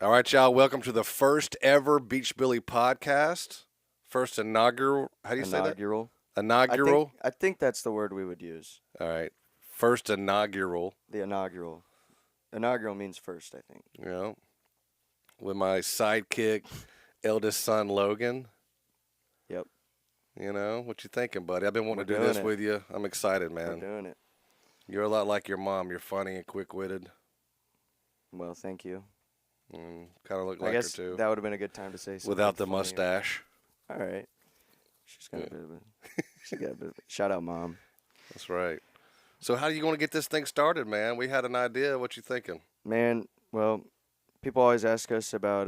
All right, y'all. Welcome to the first ever Beachbilly podcast. First inaugural. How do you say that? Inaugural. I think Inaugural. I think that's the word we would use. All right. First inaugural. The inaugural. Inaugural means first, I think. You know, with my sidekick, eldest son Logan. Yep. You know what you thinking, buddy? I've been We're wanting to do doing this it. with you. I'm excited, We're man. doing it. You're a lot like your mom. You're funny and quick-witted. Well, thank you. Kind of look I like her guess too, that would have been a good time to say something without the funnier. mustache. All right. She's got Yeah. a bit of a. She got a bit of a. Shout out, mom. That's right. So how do you want to get this thing started, man? We had an idea. What you thinking? Man, well, people always ask us about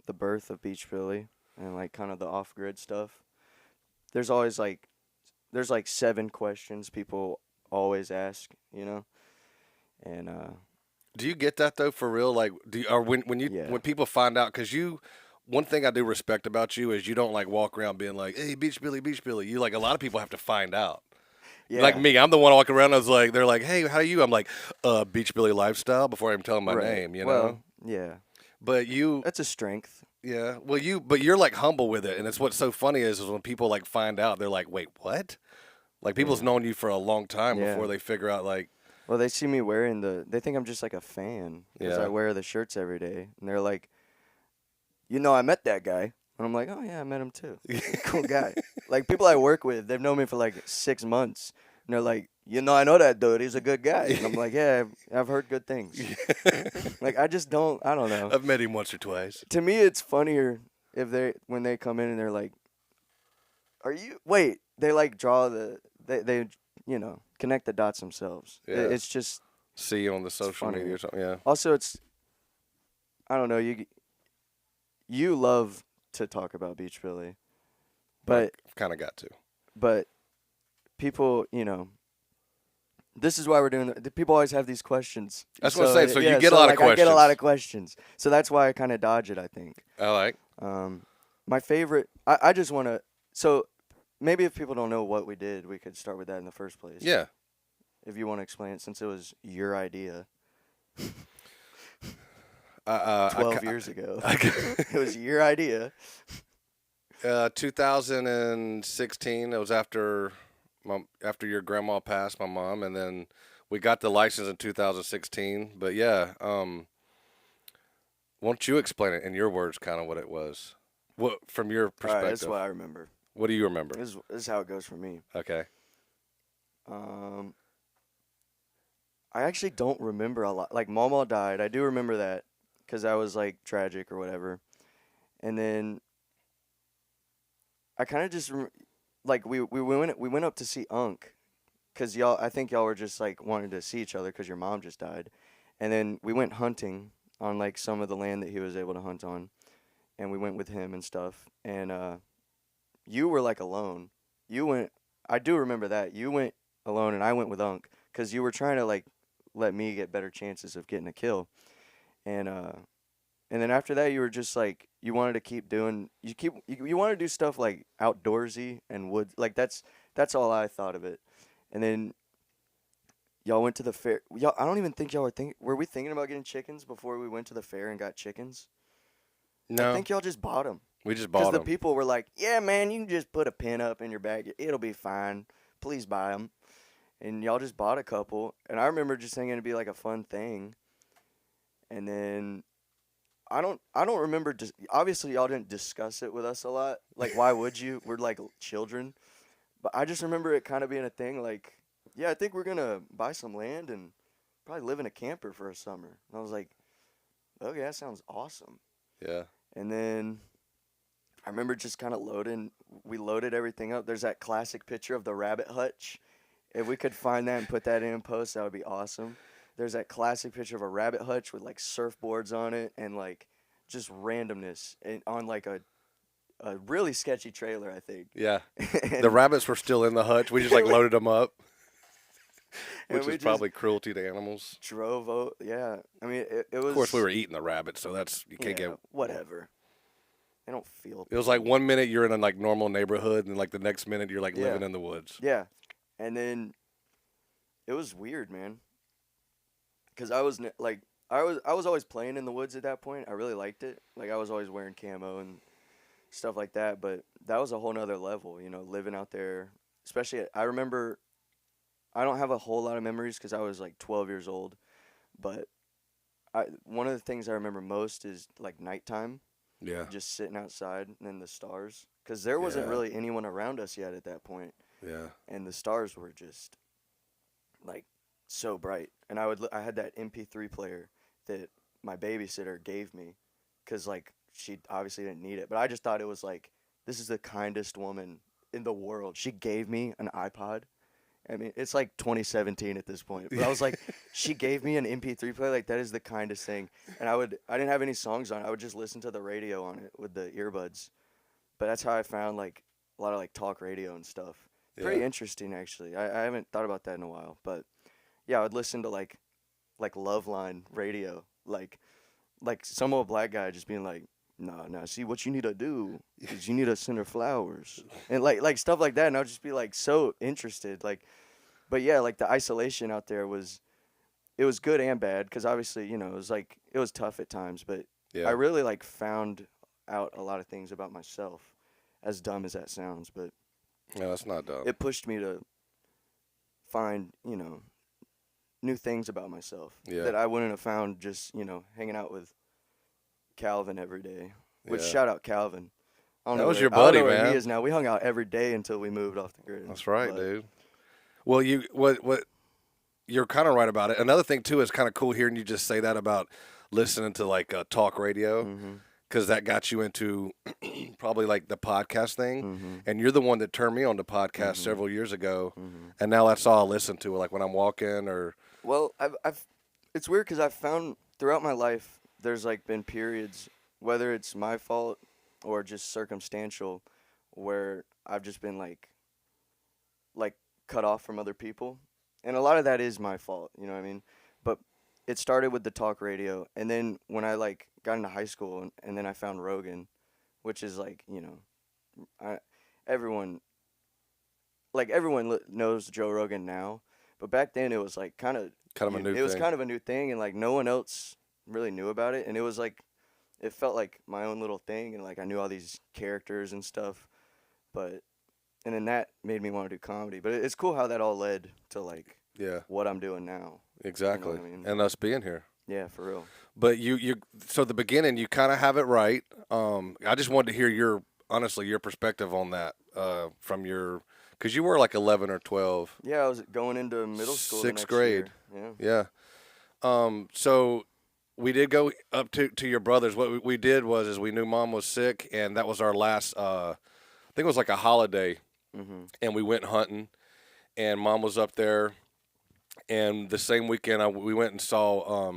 the birth of Beachbilly and like kind of the off-grid stuff. There's always like 7 questions people always ask, and Do you get that though for real? Like, do you, or yeah, when people find out? Because one thing I do respect about you is you don't like walk around being like, "Hey, Beach Billy, Beach Billy." You like a lot of people have to find out. Like yeah, me, I'm the one walking around. I was like, they're like, "Hey, how are you?" I'm like, Beach Billy lifestyle before I even tell them my right. name. You know. Well, yeah, But you, that's a strength. yeah. Well, but you're like humble with it, and it's what's so funny is when people like find out, they're like, "Wait, what?" Like people's Yeah, known you for a long time yeah. before they figure out like, Well, they see me wearing they think I'm just like a fan because yeah, I wear the shirts every day, and they're like, I met that guy, and I'm like, oh yeah, I met him too. Cool guy. Like people I work with, they've known me for like 6 months, and they're like, I know that dude. He's a good guy, and I'm like, yeah, I've heard good things. Like I don't know. I've met him once or twice. To me, it's funnier if when they come in and they're like, "Are you?" Wait, they like draw they connect the dots themselves. Yeah. It's just See you on the social funny. media or something. Yeah. Also it's I don't know you love to talk about Beachbilly, but I've kind of got to. but people this is why we're doing the people always have these questions. That's what I'm saying. So you yeah, get a lot of I get a lot questions. of questions. So that's why I kind of dodge it, I think. I like. My favorite, I just want to, so maybe if people don't know what we did, we could start with that in the first place. Yeah. If you want to explain it, since it was your idea I 12 years ago. It was your idea. 2016. It was after your grandma passed, my mom, and then we got the license in 2016. But yeah, won't you explain it in your words, kind of what it was? What from your All right, perspective? that's what I remember. What do you remember? This is how it goes for me. Okay. Um, I actually don't remember a lot. Like, Mama died. I do remember that because that was, like, tragic or whatever. And then I kind of just like we went up to see Unc, cause I think y'all were just like wanting to see each other because your mom just died, and then we went hunting on like some of the land that he was able to hunt on, and we went with him and stuff. And you were like alone. You went. I do remember that you went alone, and I went with Unc, cause you were trying to like let me get better chances of getting a kill, and and then after that, you were just like you wanted to keep doing. You want to do stuff like outdoorsy and wood. Like that's all I thought of it. And then y'all went to the fair. Y'all, I don't even think y'all were thinking. Were we thinking about getting chickens before we went to the fair and got chickens? I No, think y'all just bought them we just because bought the them. people were like, "Yeah, man, you can just put a pin up in your bag. It'll be fine. Please buy them." And y'all just bought a couple. And I remember just thinking it'd be like a fun thing. And then I don't remember. Obviously, y'all didn't discuss it with us a lot. Like, why would you? We're like children. But I just remember it kind of being a thing. Like, yeah, I think we're gonna buy some land and probably live in a camper for a summer. And I was like, okay, that sounds awesome. Yeah. And then I remember just kind of loading. We loaded everything up. There's that classic picture of the rabbit hutch. If we could find that and put that in post, that would be awesome. There's that classic picture of a rabbit hutch with like surfboards on it and like just randomness and on like a really sketchy trailer, I think. Yeah. The and, rabbits were still in the hutch. We just like loaded them up, and which we is just probably cruelty to animals. drove out. Yeah, I mean it was. Of course, we were eating the rabbits, so that's you can't yeah, get. whatever. They don't feel. It was like one minute you're in a like normal neighborhood, and like the next minute you're like Yeah. living in the woods. Yeah, and then it was weird, man. Because I was like I was always playing in the woods at that point. I really liked it. Like I was always wearing camo and stuff like that. But that was a whole nother level, living out there. Especially, I remember. I don't have a whole lot of memories because I was like 12 years old. But one of the things I remember most is like nighttime, Yeah. just sitting outside and then the stars. Because there wasn't Yeah. really anyone around us yet at that point, Yeah. and the stars were just like so bright. And I had that MP3 player that my babysitter gave me, because like she obviously didn't need it, but I just thought it was like, this is the kindest woman in the world. She gave me an iPod. I mean, it's like 2017 at this point, but I was like, she gave me an MP3 player. Like that is the kindest thing. And I didn't have any songs on it. I would just listen to the radio on it with the earbuds. But that's how I found like a lot of like talk radio and stuff. Pretty Yeah. interesting actually. I haven't thought about that in a while, but yeah, I would listen to like Loveline radio, like some old black guy just being like, nah, see what you need to do is you need to send her flowers and like stuff like that, and I'll just be like so interested, like, but yeah, like the isolation out there it was good and bad because obviously it was tough at times, but I Yeah. really like found out a lot of things about myself, as dumb as that sounds, but Yeah. That's not dumb. it pushed me to find new things about myself Yeah. that I wouldn't have found just hanging out with Calvin every day. Which, Yeah. shout out Calvin. I don't That know was where, your I don't buddy, know where man. he is now. We hung out every day until we moved off the grid. That's right, But, dude. Well, what you're kind of right about it. Another thing too is kind of cool hearing you just say that about listening to like talk radio, Mhm. because that got you into probably like the podcast thing. Mhm. And you're the one that turned me on to podcasts Mhm. several years ago, Mhm. and now that's all I listen to, like when I'm walking or Well, I've it's weird because I've found throughout my life there's like been periods, whether it's my fault or just circumstantial, where I've just been like cut off from other people, and a lot of that is my fault. You know what I mean? But it started with the talk radio, and then when I like got into high school, and then I found Rogan, which is like I everyone knows Joe Rogan now, but back then it was like kind of a new it was thing. kind of a new thing, and like no one else really knew about it, and it was like it felt like my own little thing, and like I knew all these characters and stuff, but and then that made me want to do comedy. But it's cool how that all led to like Yeah, what I'm doing now. exactly. I mean? And us being here. Yeah, for real. But so the beginning, you kind of have it right. I just wanted to hear honestly, your perspective on that from because you were like 11 or 12. Yeah, I was going into middle school. the Sixth next grade. year. Yeah. So we did go up to your brothers. What we did is we knew mom was sick, and that was our last, I think it was like a holiday, Yeah. Mhm. and we went hunting, and mom was up there. And the same weekend, we went and saw,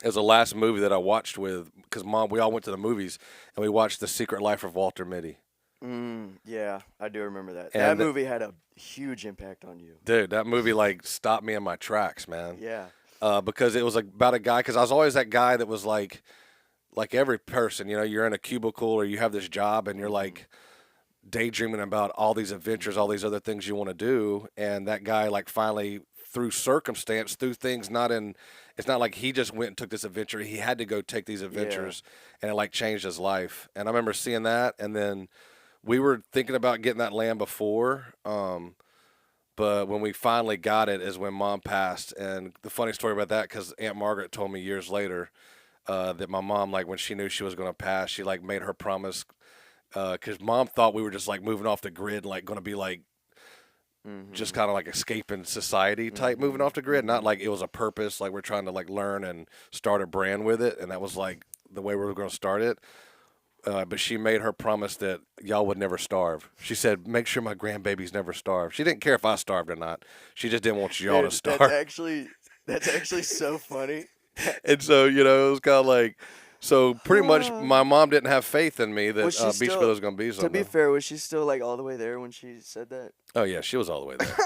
it was the last movie that I watched because mom, we all went to the movies, and we watched The Secret Life of Walter Mitty. Yeah, I do remember that. And That movie had a huge impact on you. Dude, that movie like stopped me in my tracks, man. Yeah. Because it was like about a guy. Because I was always that guy that was like every person, you're in a cubicle or you have this job and you're like daydreaming about all these adventures, all these other things you want to do. And that guy, like, finally, through circumstance, through things it's not like he just went and took this adventure. He had to go take these adventures, and it like changed his life. And I remember seeing that, and then we were thinking about getting that land before. But when we finally got it is when mom passed. And the funny story about that, because Aunt Margaret told me years later that my mom, like when she knew she was going to pass, she like made her promise, because mom thought we were just like moving off the grid, like going to be like just kind of like escaping society type moving off the grid. Not like it was a purpose, like we're trying to like learn and start a brand with it. And that was like the way we were going to start it. But she made her promise that y'all would never starve. She said, make sure my grandbabies never starve. She didn't care if I starved or not. She just didn't want y'all to starve. That's actually so funny. And so, it was kind of like, so pretty much my mom didn't have faith in me that Was she Beachbilly still- was going to be something. To be fair, was she still like all the way there when she said that? Oh, yeah, she was all the way there.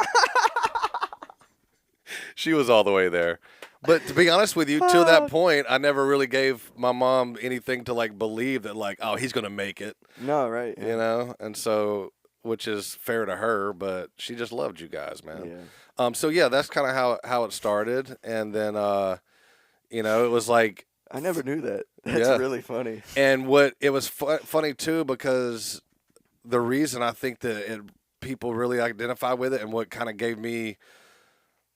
She was all the way there. But to be honest with you, till that point, I never really gave my mom anything to like believe that like, oh, he's going to make it, No, right. And so, which is fair to her, but she just loved you guys, man. Yeah. So yeah, that's kind of how it started. And then, You know, it was like, I never knew that. That's Yeah. really funny. and what it was funny too, because the reason I think that people really identify with it, and what kind of gave me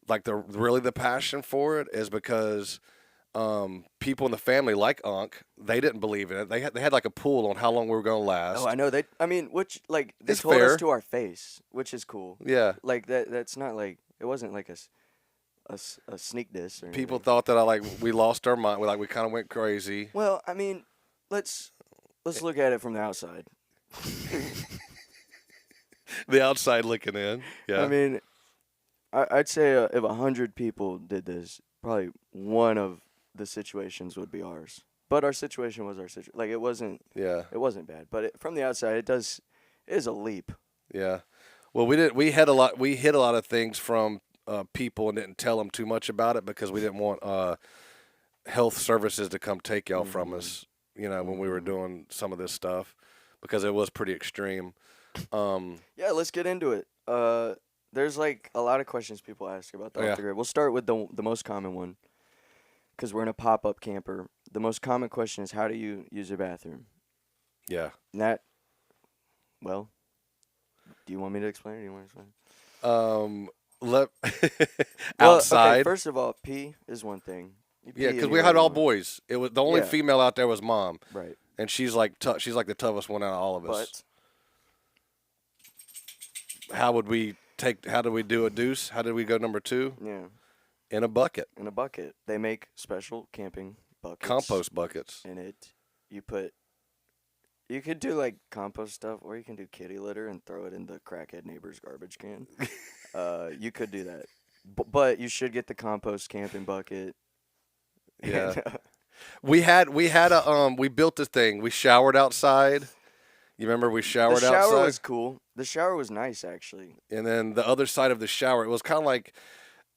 like the passion for it, is because people in the family, like Unc, they didn't believe in it. They had like a pool on how long we were going to last. Oh, I know. I mean, which like they It's told fair. us to our face, which is cool. Yeah. Like that's not like it wasn't like a sneak diss or People anything. thought that we lost our mind. We kind of went crazy. Well, I mean, let's look at it from the outside. The outside looking in. Yeah. I mean, I'd say if 100 people did this, probably one of the situations would be ours. But our situation was our situation. Like it wasn't bad. But from the outside, it is a leap. Yeah. Well, we hit a lot of things from people and didn't tell them too much about it, because we didn't want health services to come take y'all from us, when we were doing some of this stuff, because it was pretty extreme. Yeah, let's get into it. There's like a lot of questions people ask about the off the grid. We'll start with the most common one, because we're in a pop-up camper. The most common question is, how do you use a bathroom? Yeah. And well, do you want me to explain it? Or do you want to explain? Outside. Okay, first of all, pee is one thing. Yeah, because we had all boys. It was the only female out there was Mom. Right. And she's like she's like the toughest one out of all of us. But how do we do a deuce? How did we go number 2? Yeah. In a bucket. In a bucket. They make special camping buckets. Compost buckets. In it, you could do like compost stuff, or you can do kitty litter and throw it in the crackhead neighbor's garbage can. You could do that, but you should get the compost camping bucket. Yeah, we built this thing. We showered outside. You remember we showered outside? The shower was cool. The shower was nice, actually. And then the other side of the shower, it was kind of like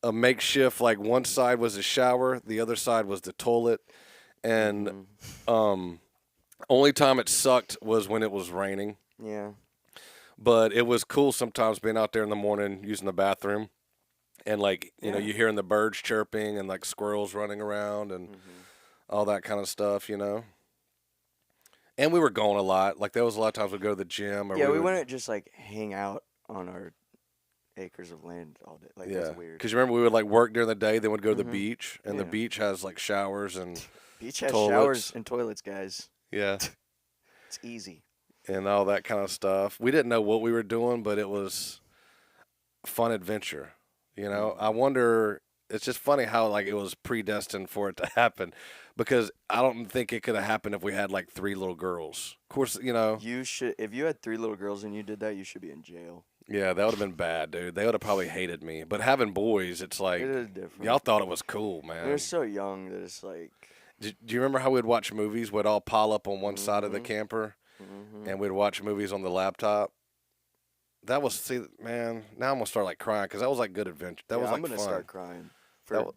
a makeshift. Like one side was the shower, the other side was the toilet, and only time it sucked was when it was raining. Yeah. But it was cool sometimes being out there in the morning using the bathroom, and you hearing the birds chirping and like squirrels running around and all that kind of stuff, And we were going a lot. Like there was a lot of times we'd go to the gym. Or we wouldn't just like hang out on our acres of land all day. Like that's weird. Because remember we would like work during the day, then we'd go to the beach, and the beach has like showers and beach has toilets. Showers and toilets, guys. Yeah. It's easy. And all that kind of stuff. We didn't know what we were doing, but it was a fun adventure. I wonder, it's just funny how like it was predestined for it to happen, because I don't think it could have happened if we had like 3 little girls. Of course, You should, if you had 3 little girls and you did that, you should be in jail. Yeah, that would have been bad, dude. They would have probably hated me. But having boys, it's like, it is different. Y'all thought it was cool, man. They're so young that it's like. Do you remember how we'd watch movies? We'd all pile up on one side of the camper, and we'd watch movies on the laptop. That was, man, now I'm going to start like crying, because that was like good adventure. That was like I'm going to start crying. For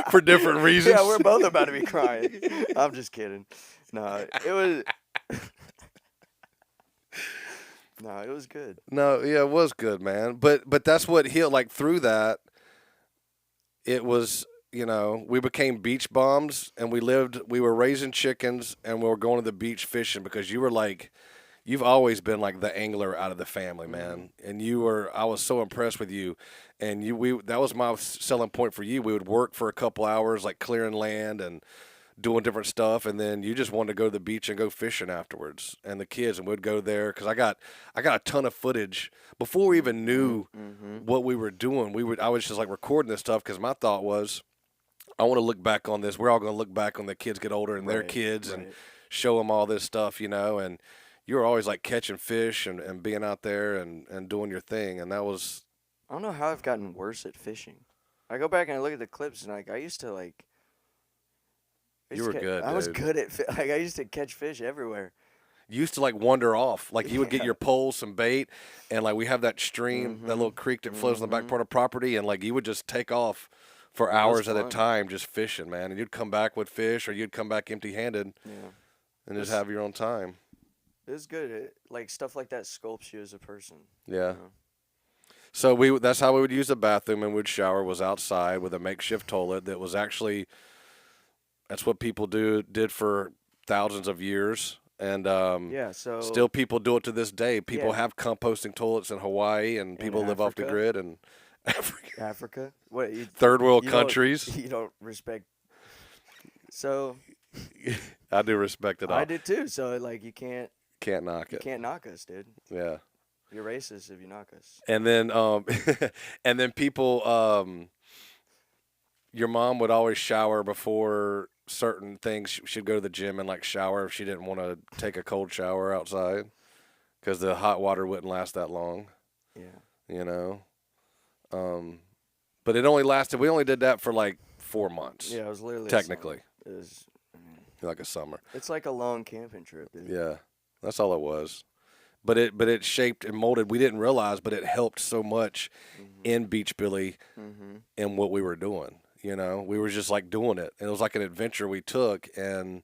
for different reasons. Yeah, we're both about to be crying. I'm just kidding. No, it was. No, it was good. No, yeah, it was good, man. But that's what healed. Like through that, it was, we became beach bums, and we were raising chickens, and we were going to the beach fishing, because you were like, you've always been like the angler out of the family, man. And I was so impressed with you. And that was my selling point for you. We would work for a couple hours, like clearing land and doing different stuff, and then you just wanted to go to the beach and go fishing afterwards. And the kids, and we'd go there, because I got a ton of footage before we even knew what we were doing. I was just like recording this stuff, because my thought was, I want to look back on this. We're all going to look back on the kids get older and their kids and show them all this stuff, and you were always like catching fish and being out there and doing your thing. And that was, I don't know how I've gotten worse at fishing. I go back and I look at the clips, and like I used to like. You were good. I was good at like I used to catch fish everywhere. You used to like wander off. Like you would get your pole, some bait, and like we have that stream, that little creek that flows in the back part of property, and like you would just take off for hours at a time just fishing, man. And you'd come back with fish, or you'd come back empty-handed, and just have your own time. It was good. Like stuff like that sculpts you as a person. Yeah. So that's how we would use the bathroom and would shower was outside with a makeshift toilet that was actually that's what people did for thousands of years. And Yeah, so still people do it to this day. People yeah, have composting toilets in Hawaii and in people live off the Africa, grid and Africa. What third world you don't countries. you don't respect? So I do respect it all. I did too. So like Can't knock you it. can't knock us, dude. Yeah. You're racist if you knock us. And then and then people your mom would always shower before certain things. She'd go to the gym and like shower if she didn't want to take a cold shower outside because the hot water wouldn't last that long, Yeah. you know. But it only lasted. We only did that for like 4 months. Yeah, it was literally technically, it was. I mean, like a summer. it's like a long camping trip, dude. Yeah, that's all it was. But it shaped and molded. We didn't realize, but it helped so much in Beachbilly and what we were doing. You know, we were just like doing it, and it was like an adventure we took, and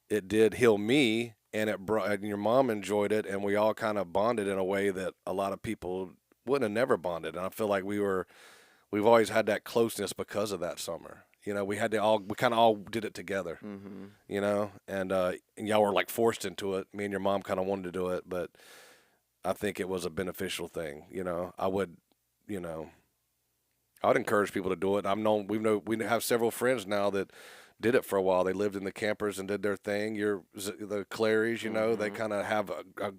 it did heal me, and it brought. And your mom enjoyed it, and we all kind of bonded in a way that a lot of people wouldn't have never bonded. And I feel like we've always had that closeness because of that summer. You know, we kind of all did it together. You know, and y'all were like forced into it. Me and your mom kind of wanted to do it, but I think it was a beneficial thing. You know, I would encourage people to do it. We have several friends now that did it for a while. They lived in the campers and did their thing. The Clarys, you know, they kind of have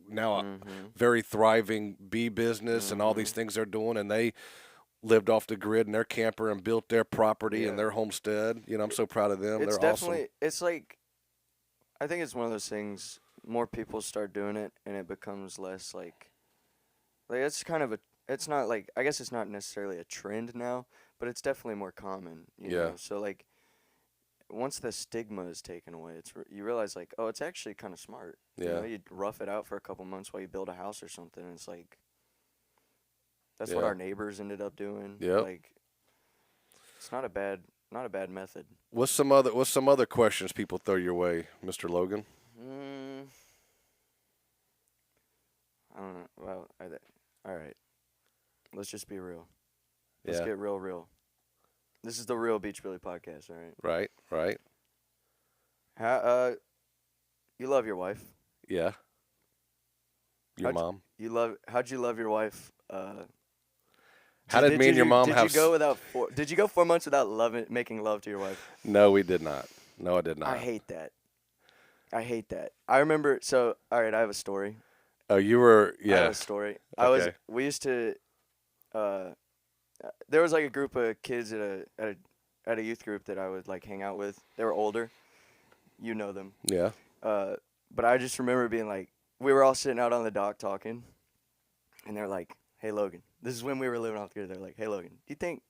now a very thriving bee business and all these things they're doing, and they lived off the grid in their camper and built their property and their homestead. You know, I'm so proud of them. It's They're definitely awesome. it's like I think it's one of those things. More people start doing it, and it becomes less like it's kind of a. It's not like I guess it's not necessarily a trend now, but it's definitely more common. You know? So like once the stigma is taken away, you realize like it's actually kind of smart. Yeah. You know, you rough it out for a couple months while you build a house or something. And it's like that's what our neighbors ended up doing. Yep. Like it's not a bad method. What's some other questions people throw your way, Mr. Logan? I don't know. Well, all right. Let's just be real. Let's Yeah. get real. This is the real Beachbilly podcast, all right? Right. How you love your wife? Yeah. Your mom. How'd you love your wife? How did me and your mom have? Did you go 4 months without making love to your wife? No, we did not. No, I did not. I hate that. I remember. So, all right, I have a story. Oh, you were. Yeah. I have a story. Okay. We used to. There was like a group of kids at a youth group that I would like hang out with. They were older. You know them. Yeah. But I just remember being like, we were all sitting out on the dock talking, and they're like, "Hey Logan," this is when we were living off together. They're like, "Hey Logan, do you think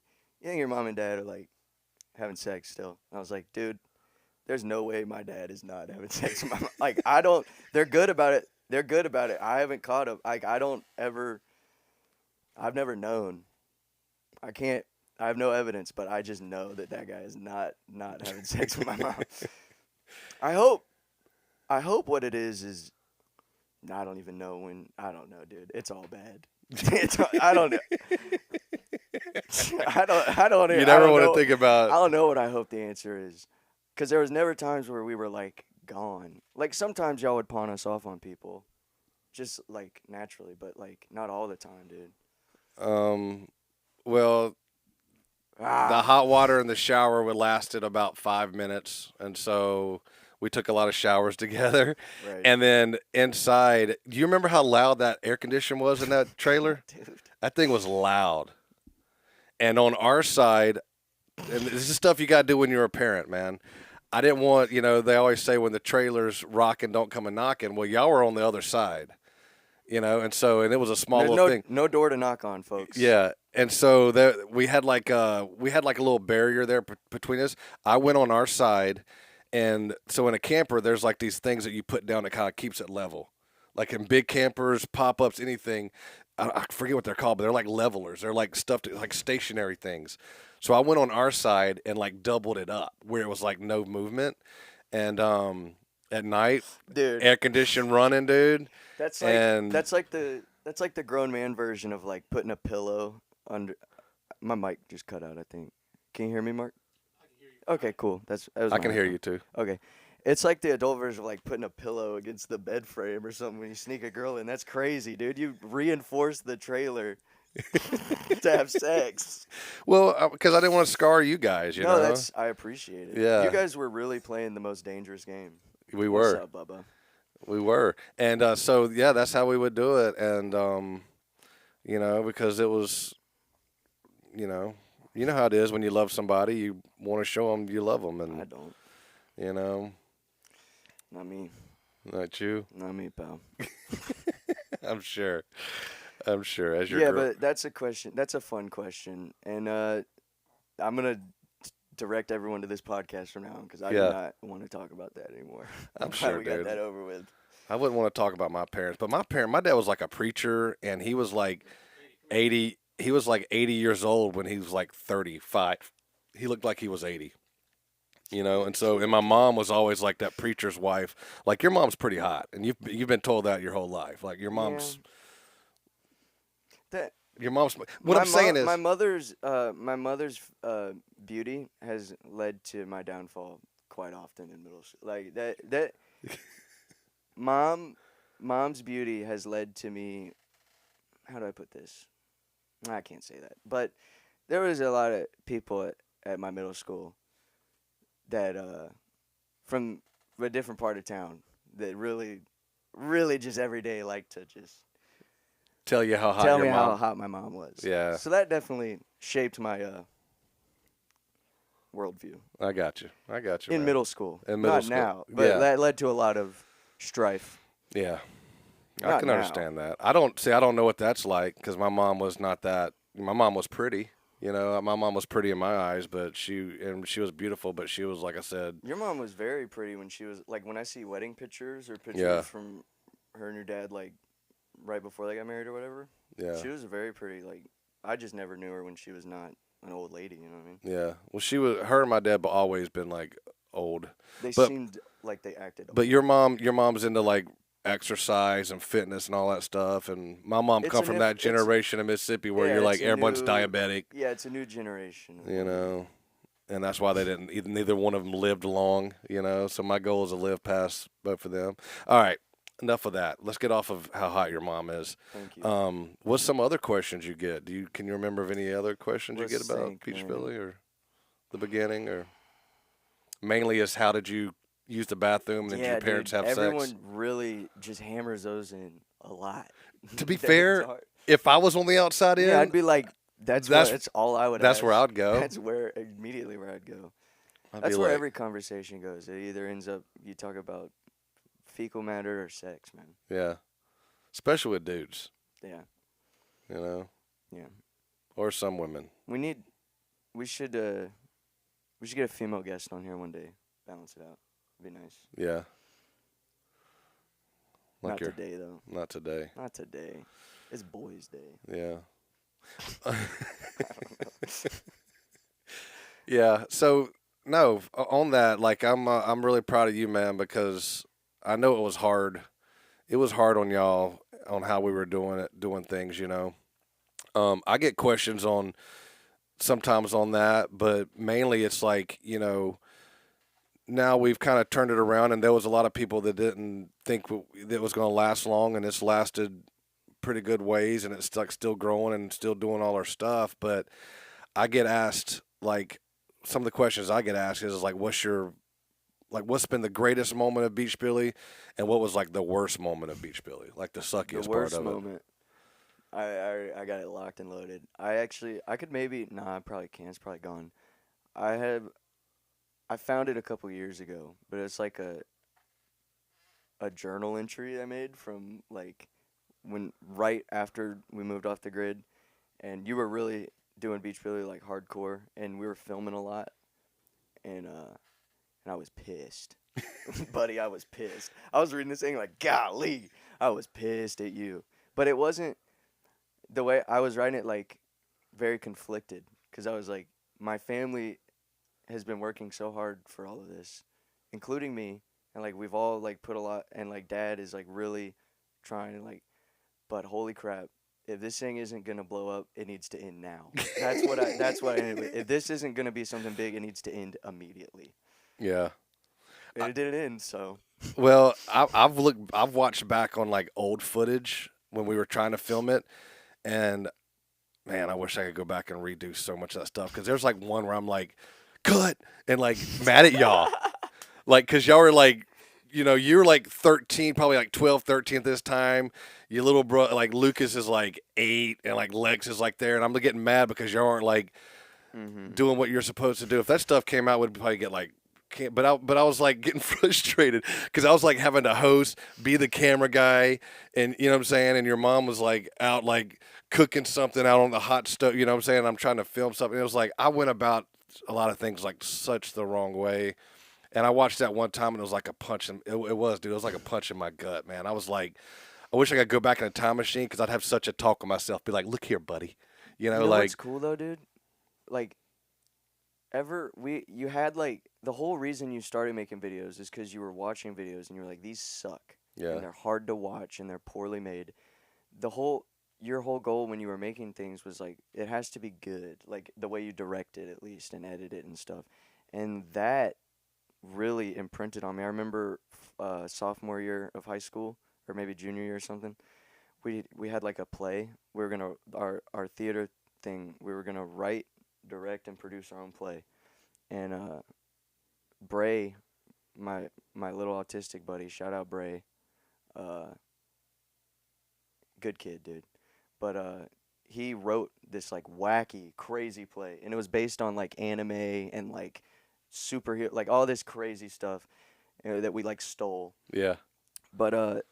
your mom and dad are like having sex still?" And I was like, "Dude, there's no way my dad is not having sex with my mom. Like I don't. They're good about it. I haven't caught them. Like I've never known. I have no evidence, but I just know that guy is not having sex with my mom. I hope what it is I don't even know I don't know, dude. It's all bad. I don't know. I don't. You never want to think about. I don't know what I hope the answer is, because there was never times where we were like gone. Like sometimes y'all would pawn us off on people, just like naturally, but like not all the time, dude. Well, the hot water in the shower would lasted about 5 minutes, and so we took a lot of showers together. Right. And then inside, do you remember how loud that air conditioner was in that trailer? Dude. That thing was loud. And on our side, and this is stuff you got to do when you're a parent, man. I didn't want, they always say when the trailer's rocking, don't come a knocking. Well, y'all were on the other side, and it was a small little thing. No door to knock on, folks. Yeah. And so we had like a little barrier there between us. I went on our side, and so in a camper, there's like these things that you put down that kind of keeps it level. Like in big campers, pop-ups, anything, I forget what they're called, but they're like levelers. They're like stuff, like stationary things. So I went on our side and like doubled it up where it was like no movement. And at night, dude, air condition running, dude. That's like That's like the grown man version of like putting a pillow under. My mic just cut out, I think. Can you hear me, Mark? Okay, cool. That was I my can hear headphone. you too. Okay. It's like the adult version of like putting a pillow against the bed frame or something when you sneak a girl in. That's crazy, dude. You reinforce the trailer to have sex. Well, because I didn't want to scar you guys, you No, know. I appreciate it. Yeah. You guys were really playing the most dangerous game. We What's were. up, Bubba? We were. And so yeah, that's how we would do it. And you know, because it was, you know, how it is when you love somebody, you want to show them you love them, I and don't. you know, Not me. not you. Not me, pal. I'm sure. I'm sure. As your Yeah, girl. but that's a question. That's a fun question, and I'm gonna direct everyone to this podcast from now on because I do Yeah. not want to talk about that anymore. I'm glad sure, we dude. got that over with. I wouldn't want to talk about my parents, but my dad was like a preacher, and he was like 80. He was like 80 years old when he was like 35. He looked like he was 80. You know, and my mom was always like that preacher's wife. Like your mom's pretty hot, and you've been told that your whole life. Like your mom's That your mom's. What I'm saying is, my mother's beauty has led to my downfall quite often in middle school. Like that mom's beauty has led to me. How do I put this? I can't say that, but there was a lot of people at my middle school that from a different part of town that really just every day like to just tell you how hot tell your me mom. how hot my mom was. Yeah. So that definitely shaped my worldview I got you. in man. middle school. In middle Not school. now, but Yeah. that led to a lot of strife. Yeah. I Not can now. understand that. I don't know what that's like because my mom was not that. My mom was pretty. You know, my mom was pretty in my eyes, but she was beautiful. But she was, like I said, Your mom was very pretty when she was like when I see wedding pictures or pictures Yeah. from her and your dad like right before they got married or whatever. yeah, She was very pretty. Like I just never knew her when she was not an old lady. You know what I mean? yeah. Well, she was. Her and my dad have always been like old. They But- seemed like they acted. But your mom's into like exercise and fitness and all that stuff. And my mom It's come a from nif- that it's- generation of Mississippi where yeah, you're it's like a everyone's new- diabetic. Yeah, it's a new generation. You know, and that's why they didn't. Neither one of them lived long. You know, so my goal is to live past both of them. All right, enough of that. Let's get off of how hot your mom is. Thank you. What's some other questions you get? Can you remember of any other questions Let's you get about think, man. Beachbilly or the beginning, or mainly is how did you use the bathroom and did Yeah, your parents dude, have everyone sex? really just hammers those in a lot. To be That's fair, hard. if I was on the outside in, Yeah, I'd be like, that's all I would. that's where ask. I'd go. That's immediately where I'd go. I'd That's be where like, every conversation goes. It either ends up you talk about fecal matter or sex, man. yeah, especially with dudes, Yeah, you know, yeah. or some women. We should get a female guest on here one day. Balance it out. Be nice. Yeah. Like Not your- today though. Not today. Not today. It's boys' day. Yeah. Yeah. So no, on that, like I'm really proud of you, man, because I know it was hard. It was hard on y'all on how we were doing things. You know, I get questions on sometimes on that, but mainly it's like now we've kind of turned it around, and there was a lot of people that didn't think that it was going to last long, and it's lasted pretty good ways, and it's like still growing and still doing all our stuff. But I get asked, like, some of the questions I get asked is like, what's been the greatest moment of Beachbilly, and what was like the worst moment of Beachbilly, like the suckiest The part worst of it. moment. I got it locked and loaded. I could maybe I probably can't. It's probably gone. I found it a couple years ago, but it's like a journal entry I made from like when right after we moved off the grid, and you were really doing Beachbilly like hardcore, and we were filming a lot, and I was pissed, buddy. I was pissed. I was reading this thing like, golly, I was pissed at you, but it wasn't the way I was writing it, like very conflicted, because I was like, my family has been working so hard for all of this, including me, and like we've all like put a lot, and like dad is like really trying to like but holy crap, if this thing isn't gonna blow up, it needs to end now. That's what I ended with. If this isn't gonna be something big, it needs to end immediately. Yeah. And it didn't end, so. Well, I've watched back on like old footage when we were trying to film it, and man, I wish I could go back and redo so much of that stuff because there's like one where I'm like, cut, and like mad at y'all, like because y'all were like, you're like 13, probably like 12, 13 at this time. Your little bro, like Lucas is like 8, and like Lex is like there, and I'm getting mad because y'all aren't like doing what you're supposed to do. If that stuff came out, we'd probably get like. But I was like getting frustrated because I was like having to host, be the camera guy, and you know what I'm saying. And your mom was like out like cooking something out on the hot stove. You know what I'm saying. I'm trying to film something. It was like I went about a lot of things like such the wrong way. And I watched that one time and it was like a punch in it was, dude. It was like a punch in my gut, man. I was like, I wish I could go back in a time machine because I'd have such a talk with myself. Be like, look here, buddy. You know like what's cool though, dude? Like, you had like the whole reason you started making videos is because you were watching videos and you were like, these suck. Yeah. And they're hard to watch and they're poorly made. Your whole goal when you were making things was like, it has to be good, like the way you direct it at least and edit it and stuff. And that really imprinted on me. I remember sophomore year of high school or maybe junior year or something. We had like a play. We were gonna our theater thing. We were gonna write, direct, and produce our own play. And Bray, my little autistic buddy, shout out Bray, good kid, dude. But he wrote this like wacky, crazy play, and it was based on like anime and like superhero, like all this crazy stuff that we like stole. Yeah. But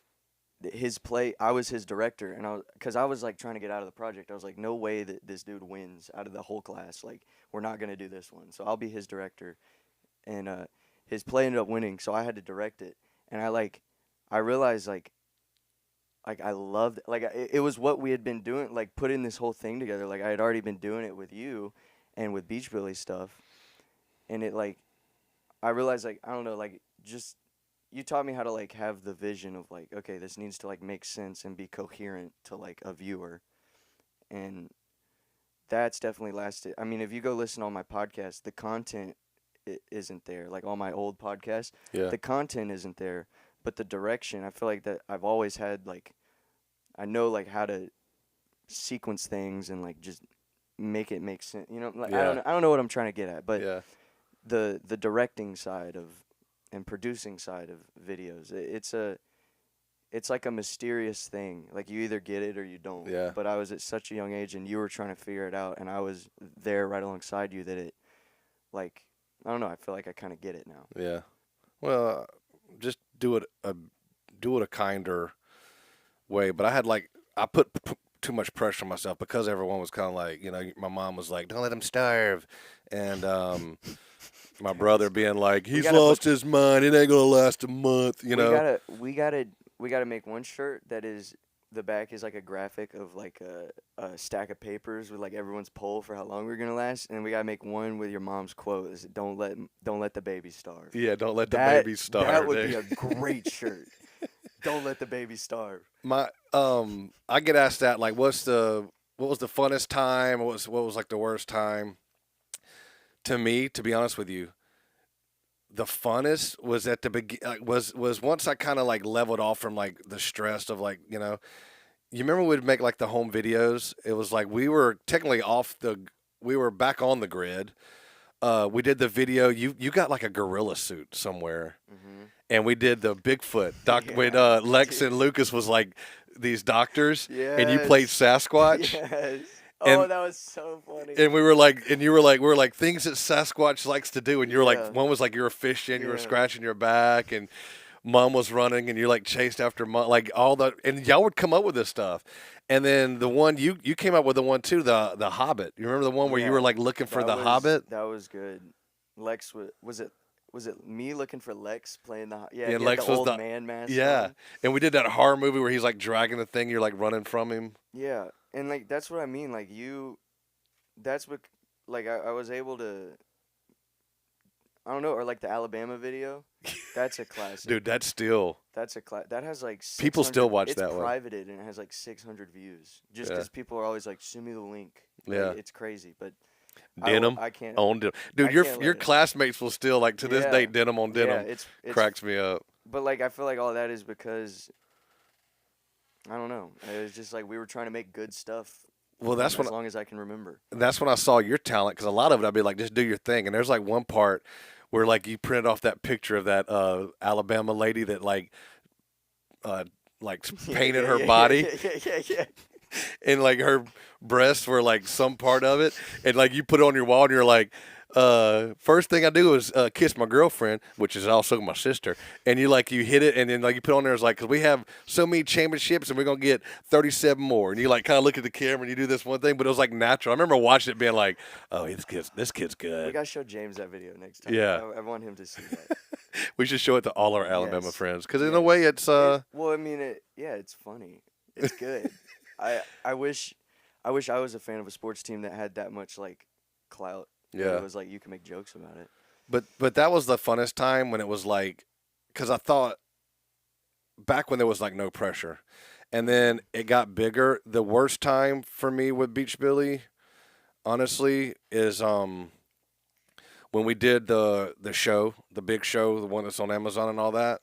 his play, I was his director, and because I was like trying to get out of the project. I was like, no way that this dude wins out of the whole class. Like, we're not gonna do this one. So I'll be his director, and his play ended up winning. So I had to direct it, and I realized like I loved like it was what we had been doing, like putting this whole thing together. Like I had already been doing it with you, and with Beachbilly stuff, and it like I realized like I don't know like just. You taught me how to like have the vision of like, okay, this needs to like make sense and be coherent to like a viewer, and that's definitely lasted. I mean, if you go listen to all my podcasts, the content isn't there. Like all my old podcasts, the content isn't there, but the direction. I feel like that I've always had like, I know like how to sequence things and like just make it make sense. You know, like I don't know what I'm trying to get at, but the directing side of and producing side of videos, it's like a mysterious thing. Like you either get it or you don't. Yeah. But I was at such a young age and you were trying to figure it out and I was there right alongside you that it like I don't know, I feel like I kind of get it now. Yeah. Well, just do it a kinder way, but I had like I put too much pressure on myself because everyone was kind of like, my mom was like, "Don't let him starve." And my brother being like, he's lost his mind. It ain't gonna last a month, you know. We gotta make one shirt that is the back is like a graphic of like a stack of papers with like everyone's poll for how long we're gonna last, and we gotta make one with your mom's quote: is "Don't let the baby starve." Yeah, don't let the baby starve. That would be a great shirt. Don't let the baby starve. I get asked that like, what was the funnest time? What was like the worst time? To me, to be honest with you, the funnest was at the was once I kind of like leveled off from like the stress of like, you remember we'd make like the home videos. It was like we were technically we were back on the grid. We did the video. You got like a gorilla suit somewhere, and we did the Bigfoot. When Lex and Lucas was like these doctors, and you played Sasquatch. Yes. Oh, that was so funny. And we were like, and you were like, things that Sasquatch likes to do. And you were like, one was like you were fishing, you were scratching your back, and Mom was running, and you like chased after Mom, like all the, and y'all would come up with this stuff. And then the one you came up with the one too, the Hobbit. You remember the one where you were like looking for the Hobbit? That was good. Lex was it me looking for Lex playing the Lex the was old man mask? Yeah, and we did that horror movie where he's like dragging the thing, you're like running from him. Yeah. And, like, that's what I mean. Like, that's what, like, I was able to, I don't know, or like the Alabama video. That's a classic. Dude, that's still That's a that has like 600, people still watch that one. It's privated and it has like 600 views. Just Yeah. because people are always like, send me the link. Yeah. Like, it's crazy, but Denim I can't. on denim. Dude, your classmates will still like to this day denim on denim. Yeah, it's cracks me up. But like I feel like all that is because I don't know. It was just like we were trying to make good stuff. Well, that's as long as I can remember. That's when I saw your talent, because a lot of it I'd be like, just do your thing. And there's like one part where like you printed off that picture of that Alabama lady that like painted her body. Yeah. And like her breasts were like some part of it, and like you put it on your wall, and you're like, first thing I do is kiss my girlfriend, which is also my sister, and you hit it, and then like you put on there is like, because we have so many championships, and we're gonna get 37 more, and you like kind of look at the camera and you do this one thing, but it was like natural. I remember watching it being like, oh, this kid's good. We gotta show James that video next time. Yeah, I want him to see that. We should show it to all our Alabama friends, because in a way it's well, I mean, it's funny, it's good. I wish I was a fan of a sports team that had that much like clout. Yeah, it was like you can make jokes about it. But that was the funnest time when it was like, because I thought back when there was like no pressure, and then it got bigger. The worst time for me with Beachbilly, honestly, is when we did the show, the big show, the one that's on Amazon and all that.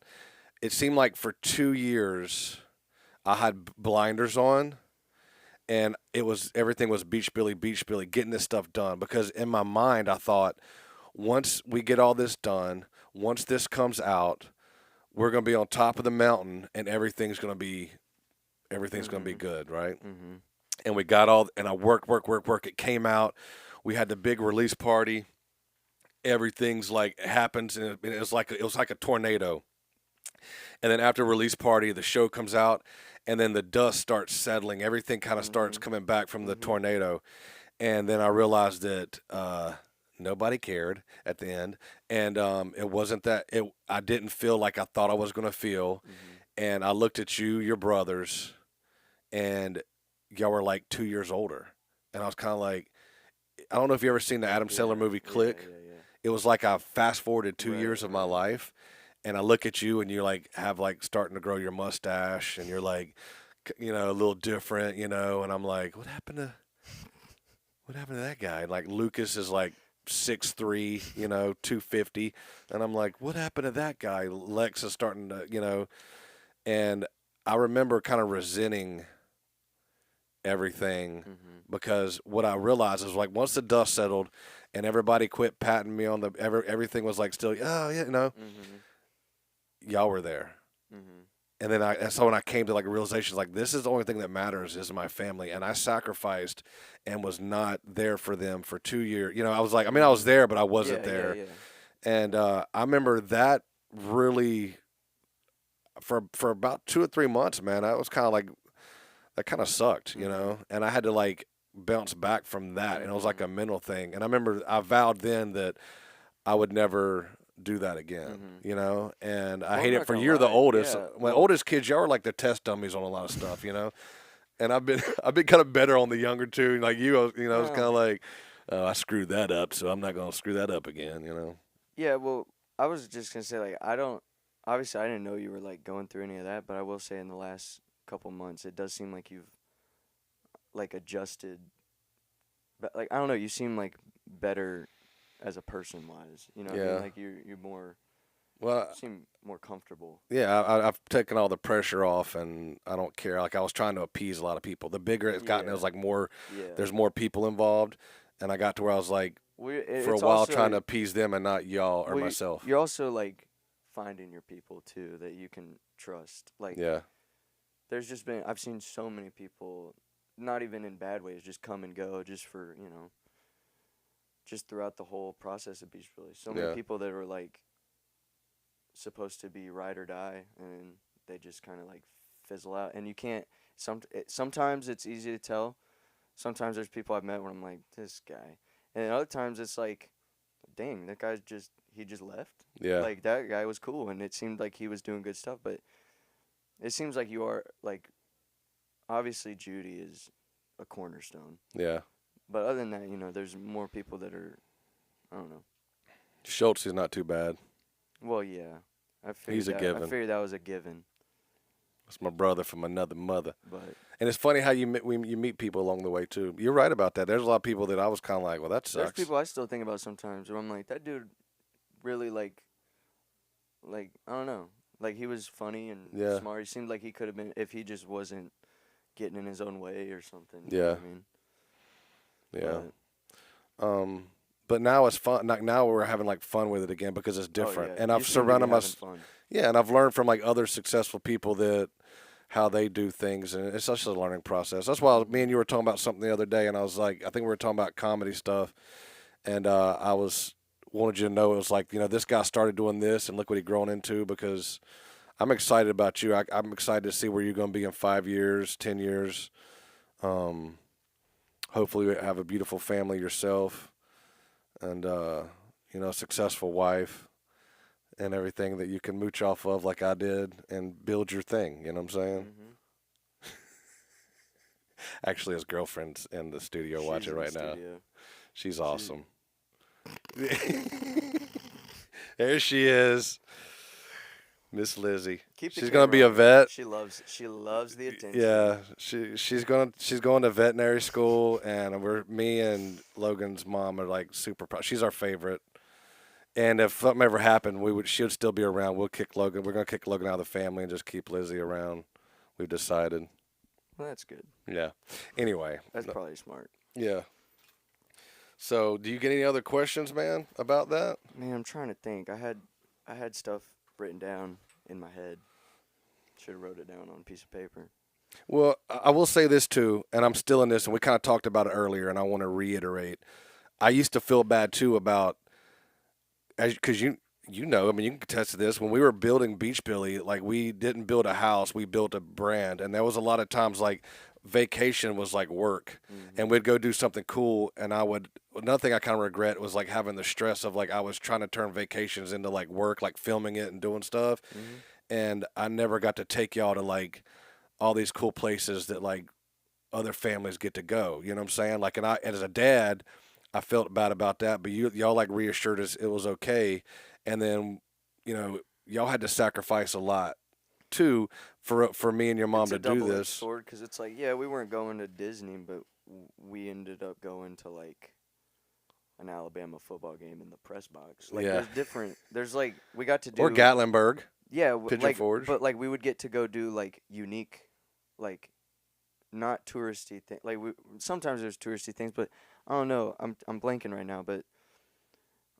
It seemed like for 2 years I had blinders on. And everything was Beachbilly, getting this stuff done. Because in my mind, I thought, once we get all this done, once this comes out, we're gonna be on top of the mountain, and everything's gonna be good, right? Mm-hmm. And we got and I work. It came out. We had the big release party. Everything's like happens, and it was like a tornado. And then after release party, the show comes out. And then the dust starts settling. Everything kind of starts coming back from the tornado. And then I realized that nobody cared at the end. And it wasn't that – I didn't feel like I thought I was going to feel. And I looked at you, your brothers, and y'all were like 2 years older. And I was kind of like – I don't know if you ever seen the Adam Sandler movie Click. Yeah. It was like I fast-forwarded 2 years of my life. And I look at you, and you have starting to grow your mustache, and you're like, a little different, and I'm like, what happened to that guy? And like Lucas is like 6'3", 250, and I'm like, what happened to that guy? Lex is starting to, and I remember kind of resenting everything because what I realized is like once the dust settled, and everybody quit patting me on everything was like still, oh yeah, y'all were there. And then so when I came to like a realization, like this is the only thing that matters is my family. And I sacrificed and was not there for them for 2 years. I was like, I was there, but I wasn't there. Yeah. And I remember that really for about 2 or 3 months, man, that was kind of like, that kind of sucked, and I had to like bounce back from that. And it was like a mental thing. And I remember I vowed then that I would never do that again, and I hate it for you're the oldest. Yeah. My oldest kids, y'all are like the test dummies on a lot of stuff, and I've been kind of better on the younger two. Like you, it's kind of like, I screwed that up, so I'm not going to screw that up again, Yeah, well, I was just going to say, like, obviously I didn't know you were like going through any of that, but I will say in the last couple months, it does seem like you've like adjusted, but like, I don't know, you seem like better as a person wise, what I mean? Like you're more, seem more comfortable. Yeah, I've taken all the pressure off, and I don't care. Like I was trying to appease a lot of people. The bigger it's gotten, it was like more. There's more people involved, and I got to where I was like, for a while trying to appease them and not y'all or myself. You're also like finding your people too that you can trust. Like there's just been I've seen so many people, not even in bad ways, just come and go just for just throughout the whole process of Beachbilly. So many people that were like supposed to be ride or die, and they just kind of like fizzle out. And you can't. Sometimes it's easy to tell. Sometimes there's people I've met where I'm like, this guy, and other times it's like, dang, that guy's just left. Yeah. Like that guy was cool, and it seemed like he was doing good stuff, but it seems like you are like, obviously Judy is a cornerstone. Yeah. But other than that, there's more people that are, I don't know. Schultz is not too bad. Well, yeah. He's a given. I figured that was a given. That's my brother from another mother. But And it's funny how you meet people along the way too. You're right about that. There's a lot of people that I was kind of like, well, that there's sucks. people I still think about sometimes where I'm like, that dude really like I don't know. Like he was funny and Yeah. smart. He seemed like he could have been if he just wasn't getting in his own way or something. Yeah. You know what I mean? Yeah. But now it's fun. Like now we're having like fun with it again because it's different. Oh, yeah. And You I've seem to be surrounded having myself. fun. Yeah, and I've learned from like other successful people that how they do things, and it's such a learning process. That's why me and you were talking about something the other day, and I was like, I think we were talking about comedy stuff, and I wanted you to know it was like, this guy started doing this, and look what he grown into. Because I'm excited about you. I'm excited to see where you're going to be in 5 years, 10 years. Hopefully, you have a beautiful family yourself, and a successful wife. And everything that you can mooch off of like I did and build your thing, you know what I'm saying? Mm-hmm. Actually, his girlfriend's in the studio watching right now. She's awesome. There she is. Miss Lizzie. She's going to be a vet. She loves the attention. Yeah, she's going to veterinary school, and me and Logan's mom are like super proud. She's our favorite. And if something ever happened, she would still be around. We're going to kick Logan out of the family and just keep Lizzie around. We've decided. Well, that's good. Yeah. Anyway. That's probably smart. Yeah. So, do you get any other questions, man, about that? Man, I'm trying to think. I had stuff written down in my head. Should have wrote it down on a piece of paper. Well, I will say this too, and I'm still in this, and we kind of talked about it earlier, and I want to reiterate. I used to feel bad too about. Because you know, I mean, you can attest to this. When we were building Beachbilly, like we didn't build a house, we built a brand, and there was a lot of times like vacation was like work, and we'd go do something cool, and another thing I kind of regret was like having the stress of like I was trying to turn vacations into like work, like filming it and doing stuff, and I never got to take y'all to like all these cool places that like other families get to go. You know what I'm saying? Like, and as a dad. I felt bad about that, but y'all like reassured us it was okay, and then y'all had to sacrifice a lot too for me and your mom to do this. Because it's like we weren't going to Disney, but we ended up going to like an Alabama football game in the press box. Like there's different. There's like we got to do or Gatlinburg. Yeah, Pigeon Forge. But like we would get to go do like unique, like not touristy things. Like sometimes there's touristy things, but. I don't know. I'm blanking right now, but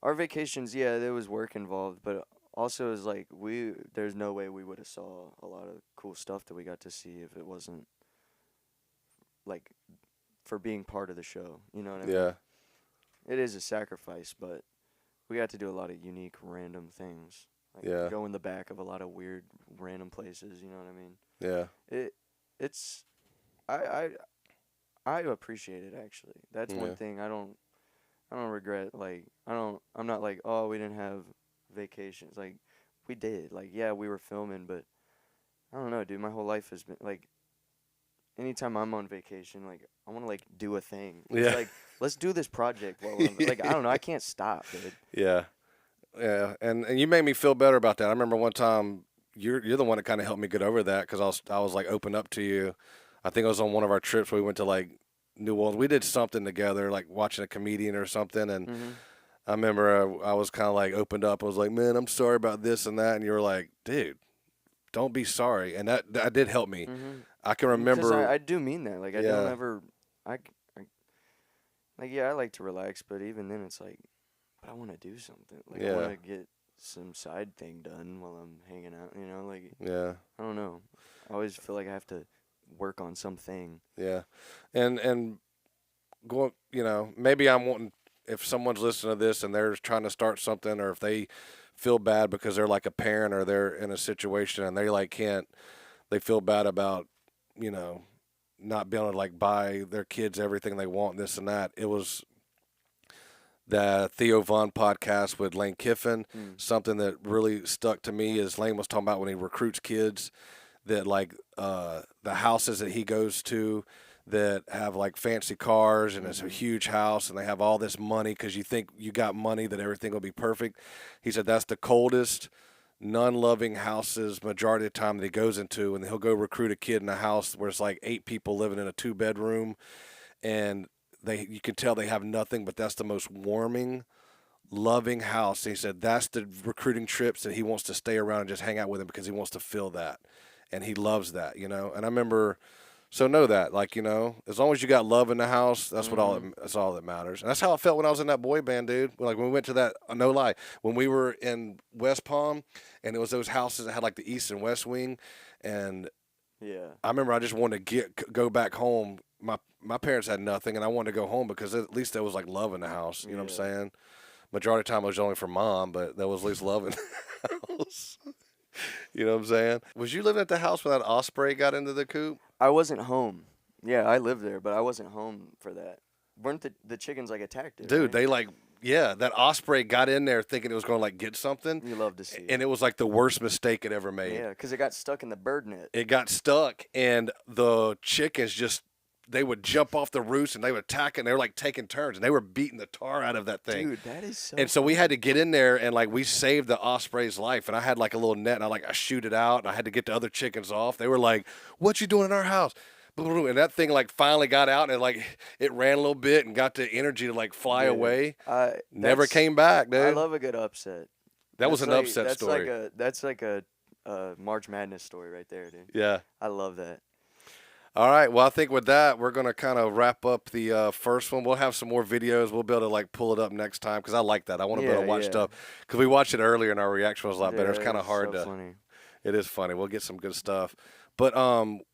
our vacations, there was work involved, but also is like there's no way we would have saw a lot of cool stuff that we got to see if it wasn't like for being part of the show. You know what I mean? Yeah. It is a sacrifice, but we got to do a lot of unique, random things. Like go in the back of a lot of weird, random places. You know what I mean? Yeah. It's I appreciate it actually. That's one thing I don't regret. Like I'm not like, oh, we didn't have vacations. Like we did. Like we were filming, but I don't know, dude. My whole life has been like anytime I'm on vacation, like I want to like do a thing. It's like let's do this project while I'm like I don't know, I can't stop, dude. Yeah. Yeah, and you made me feel better about that. I remember one time you're the one that kind of helped me get over that because I was like open up to you. I think it was on one of our trips where we went to like New Orleans. We did something together, like watching a comedian or something. And I remember I was kind of like opened up. I was like, man, I'm sorry about this and that. And you were like, dude, don't be sorry. And that did help me. I can remember. Because I do mean that. Like I don't ever. I like to relax, but even then it's like, but I want to do something. Like I want to get some side thing done while I'm hanging out. You know, like I don't know. I always feel like I have to work on something. Yeah, and go. Maybe I'm wanting if someone's listening to this and they're trying to start something, or if they feel bad because they're like a parent or they're in a situation and they like they feel bad about not being able to like buy their kids everything they want, this and that. It was the Theo Von podcast with Lane Kiffin. Something that really stuck to me is Lane was talking about when he recruits kids that like the houses that he goes to, that have like fancy cars and it's a huge house and they have all this money because you think you got money that everything will be perfect. He said that's the coldest, none-loving houses majority of the time that he goes into, and he'll go recruit a kid in a house where it's like 8 people living in a 2-bedroom, and you can tell they have nothing, but that's the most warming, loving house. And he said that's the recruiting trips, and he wants to stay around and just hang out with him because he wants to feel that, and he loves that, And I remember. So know that, like, as long as you got love in the house, that's that's all that matters. And that's how I felt when I was in that boy band, dude. Like when we went to that, no lie, when we were in West Palm, and it was those houses that had like the east and west wing, and I remember I just wanted to go back home. My parents had nothing, and I wanted to go home because at least there was like love in the house. You know what I'm saying? Majority of the time it was only for mom, but there was at least love in the house. You know what I'm saying? Was you living at the house when that osprey got into the coop? I wasn't home. Yeah, I lived there, but I wasn't home for that. Weren't the chickens like attacked it? Dude, right? that osprey got in there thinking it was going to like get something. You love to see it. And it was like the worst mistake it ever made. Yeah, because it got stuck in the bird net. It got stuck, and the chickens they would jump off the roost and they would attack it, and they were like taking turns, and they were beating the tar out of that thing. Dude, that is so. And so we had to get in there, and like we saved the osprey's life. And I had like a little net, and I shoot it out, and I had to get the other chickens off. They were like, "What you doing in our house?" And that thing like finally got out, and like it ran a little bit and got the energy to like fly away. Never came back, dude. I love a good upset. That was an upset story. That's like a March Madness story right there, dude. Yeah. I love that. All right. Well, I think with that, we're going to kind of wrap up the first one. We'll have some more videos. We'll be able to like pull it up next time because I like that. I want to be able to watch stuff because we watched it earlier and our reaction was a lot better. It's kind of hard to. Funny. It is funny. We'll get some good stuff. But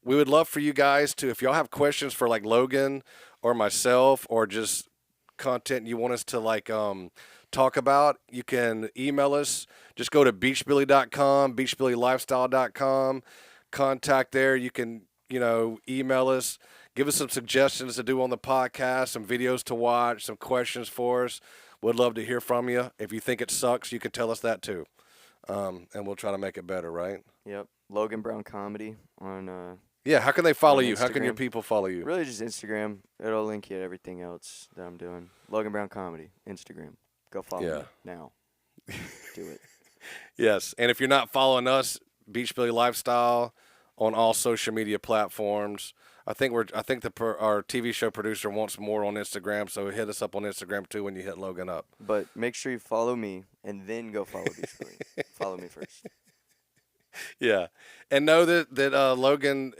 we would love for you guys to, if y'all have questions for like Logan or myself or just content you want us to like talk about, you can email us. Just go to beachbilly.com, beachbillylifestyle.com. Contact there. You can, email us. Give us some suggestions to do on the podcast, some videos to watch, some questions for us. We'd love to hear from you. If you think it sucks, you can tell us that too. And we'll try to make it better, right? Yep. Logan Brown Comedy on yeah, how can they follow you? Instagram. How can your people follow you? Really just Instagram. It'll link you to everything else that I'm doing. Logan Brown Comedy, Instagram. Go follow me now. Do it. Yes. And if you're not following us, Beachbilly Lifestyle on all social media platforms. I think our TV show producer wants more on Instagram, so hit us up on Instagram too when you hit Logan up. But make sure you follow me and then go follow Beachbilly. Follow me first. Yeah, and know that Logan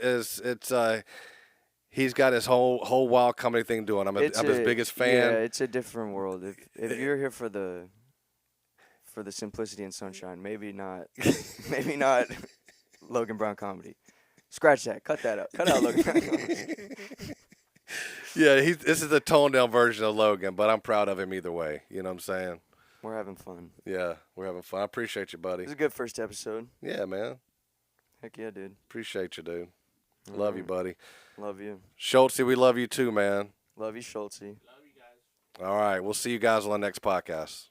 he's got his whole wild comedy thing doing. I'm his biggest fan. Yeah, it's a different world. If you're here for the simplicity and sunshine, maybe not Logan Brown Comedy. Scratch that. Cut that out. Cut out Logan Brown Comedy. Yeah, this is a toned down version of Logan, but I'm proud of him either way. You know what I'm saying? We're having fun. Yeah, we're having fun. I appreciate you, buddy. It was a good first episode. Yeah, man. Heck yeah, dude. Appreciate you, dude. Love you, buddy. Love you. Schultzy, we love you too, man. Love you, Schultzy. Love you guys. All right, we'll see you guys on the next podcast.